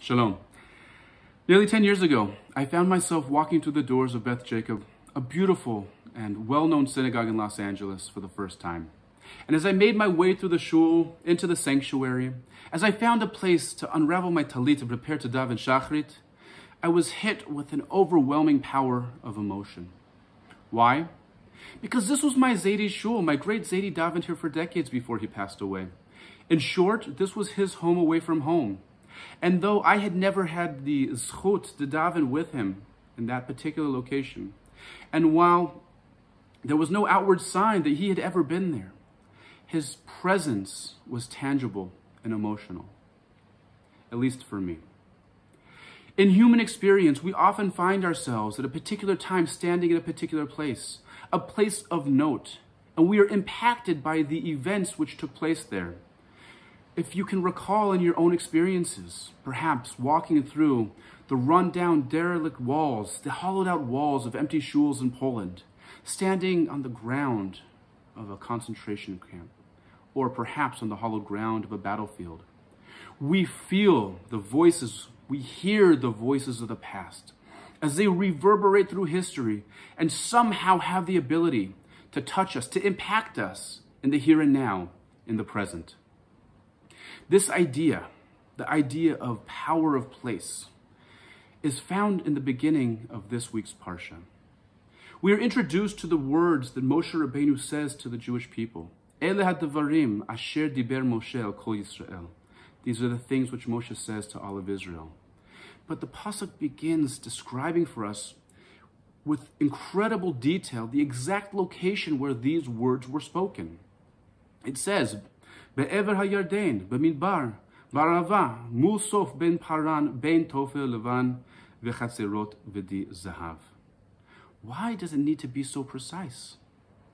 Shalom. Nearly 10 years ago, I found myself walking through the doors of Beth Jacob, a beautiful and well-known synagogue in Los Angeles, for the first time. And as I made my way through the shul, into the sanctuary, as I found a place to unravel my talit and prepare to daven shachrit, I was hit with an overwhelming power of emotion. Why? Because this was my Zaydi's shul. My great Zaydi davened here for decades before he passed away. In short, this was his home away from home. And though I had never had the zchut to daven with him in that particular location, and while there was no outward sign that he had ever been there, his presence was tangible and emotional, at least for me. In human experience, we often find ourselves at a particular time standing in a particular place, a place of note, and we are impacted by the events which took place there. If you can recall in your own experiences, perhaps walking through the run-down derelict walls, the hollowed-out walls of empty shuls in Poland, standing on the ground of a concentration camp, or perhaps on the hollowed ground of a battlefield, we feel the voices, we hear the voices of the past as they reverberate through history and somehow have the ability to touch us, to impact us in the here and now, in the present. This idea, the idea of power of place, is found in the beginning of this week's Parsha. We are introduced to the words that Moshe Rabbeinu says to the Jewish people. Ele Devarim asher diber Moshe el kol Yisrael. These are the things which Moshe says to all of Israel. But the pasuk begins describing for us with incredible detail the exact location where these words were spoken. It says, Be'ever hayarden, b'midbar, b'arava, mul sof ben paran, ben tofel levan, v'chatzerot v'di zahav. Why does it need to be so precise?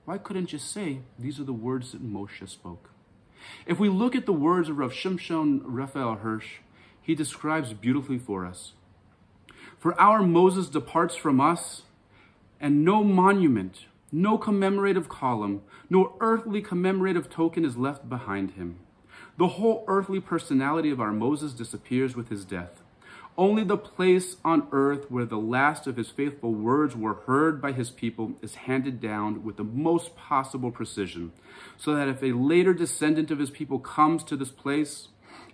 Why couldn't just say, these are the words that Moshe spoke? If we look at the words of Rav Shimshon Raphael Hirsch, he describes beautifully for us. For our Moses departs from us, and no monument, no commemorative column, no earthly commemorative token is left behind him. The whole earthly personality of our Moses disappears with his death. Only the place on earth where the last of his faithful words were heard by his people is handed down with the most possible precision, so that if a later descendant of his people comes to this place,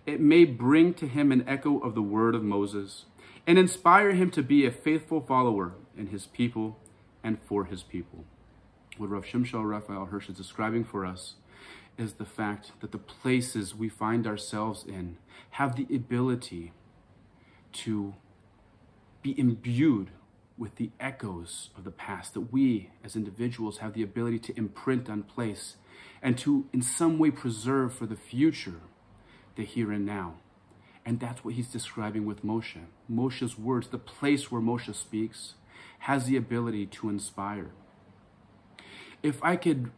it may bring to him an echo of the word of Moses and inspire him to be a faithful follower in his people and for his people. What Rav Shimshon Raphael Hirsch is describing for us is the fact that the places we find ourselves in have the ability to be imbued with the echoes of the past, that we as individuals have the ability to imprint on place and to in some way preserve for the future the here and now. And that's what he's describing with Moshe. Moshe's words, the place where Moshe speaks, has the ability to inspire. If I could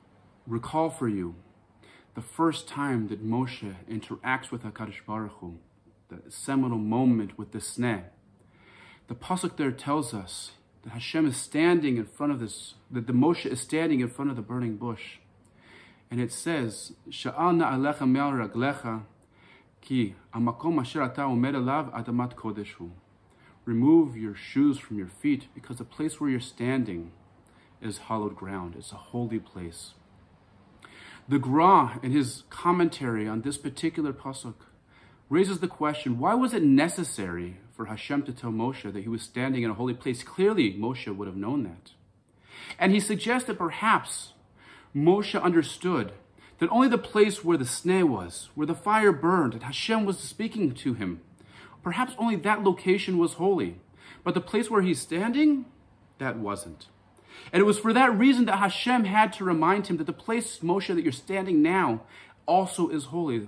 recall for you the first time that Moshe interacts with HaKadosh Baruch Hu, the seminal moment with the sneh, the pasuk there tells us that Hashem is standing in front of this, that the Moshe is standing in front of the burning bush. And it says, Sha'al na'alecha me'al raglecha, ki amakom asher ata omed elav adamat kodesh hu. Remove your shoes from your feet, because the place where you're standing is hallowed ground. It's a holy place. The Gra, in his commentary on this particular pasuk, raises the question, why was it necessary for Hashem to tell Moshe that he was standing in a holy place? Clearly, Moshe would have known that. And he suggests that perhaps Moshe understood that only the place where the sneh was, where the fire burned, and Hashem was speaking to him, perhaps only that location was holy. But the place where he's standing, that wasn't. And it was for that reason that Hashem had to remind him that the place, Moshe, that you're standing now also is holy.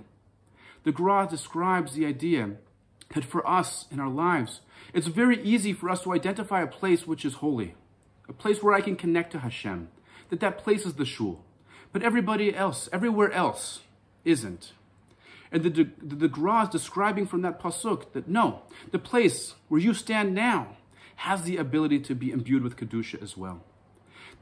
The Gra describes the idea that for us in our lives, it's very easy for us to identify a place which is holy, a place where I can connect to Hashem, that place is the shul. But everybody else, everywhere else, isn't. And the Gra is describing from that pasuk that no, the place where you stand now has the ability to be imbued with Kedusha as well.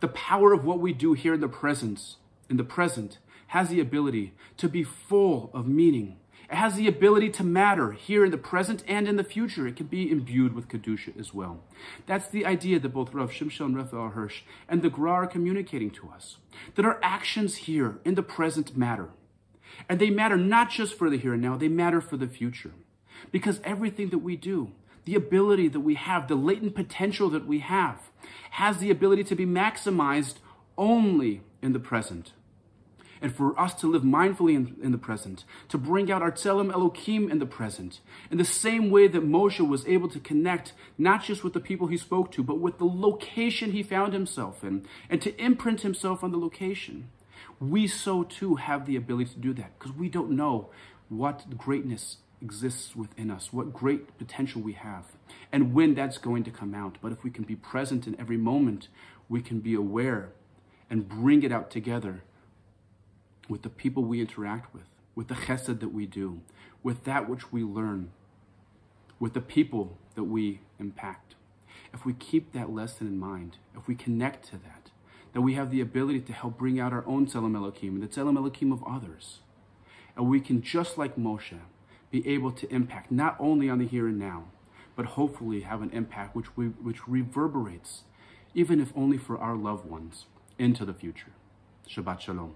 The power of what we do here in the present, has the ability to be full of meaning It has the ability to matter here in the present and in the future. It can be imbued with Kedusha as well. That's the idea that both Rav Shimshon and Raphael Hirsch and the Gra are communicating to us. That our actions here in the present matter. And they matter not just for the here and now, they matter for the future. Because everything that we do, the ability that we have, the latent potential that we have, has the ability to be maximized only in the present. And for us to live mindfully in the present, to bring out our Tzelem Elokim in the present, in the same way that Moshe was able to connect not just with the people he spoke to, but with the location he found himself in, and to imprint himself on the location. We so too have the ability to do that, because we don't know what greatness exists within us, what great potential we have, and when that's going to come out. But if we can be present in every moment, we can be aware and bring it out together with the people we interact with the chesed that we do, with that which we learn, with the people that we impact. If we keep that lesson in mind, if we connect to that, that we have the ability to help bring out our own Tzelem Elokim and the Tzelem Elokim of others. And we can, just like Moshe, be able to impact not only on the here and now, but hopefully have an impact which reverberates, even if only for our loved ones, into the future. Shabbat Shalom.